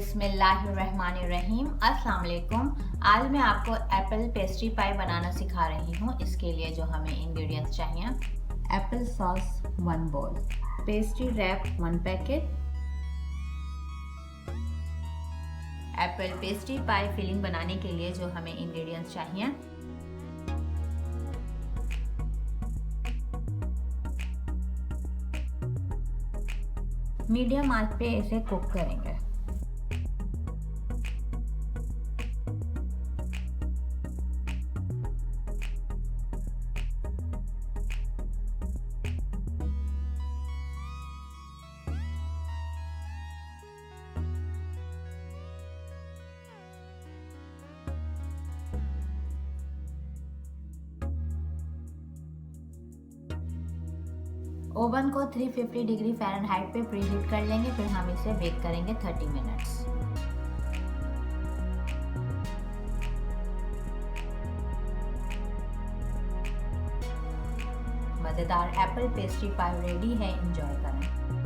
बिस्मिल्लाहिर्रहमानिर्रहीम। अस्सलाम वालेकुम। आज मैं आपको एप्पल पेस्ट्री पाई बनाना सिखा रही हूँ। इसके लिए जो हमें इंग्रेडिएंट्स चाहिए: Apple sauce 1 bowl, pastry wrap 1 packet, apple pastry pie filling बनाने के लिए जो हमें इंग्रेडिएंट्स चाहिए: मीडियम आंच पे इसे कुक करेंगे। ओवन को 350 डिग्री फ़ारेनहाइट पे प्रीहीट कर लेंगे। फिर हम इसे बेक करेंगे 30 मिनट्स। मज़ेदार एप्पल पेस्ट्री पाई रेडी है, एंजॉय करें।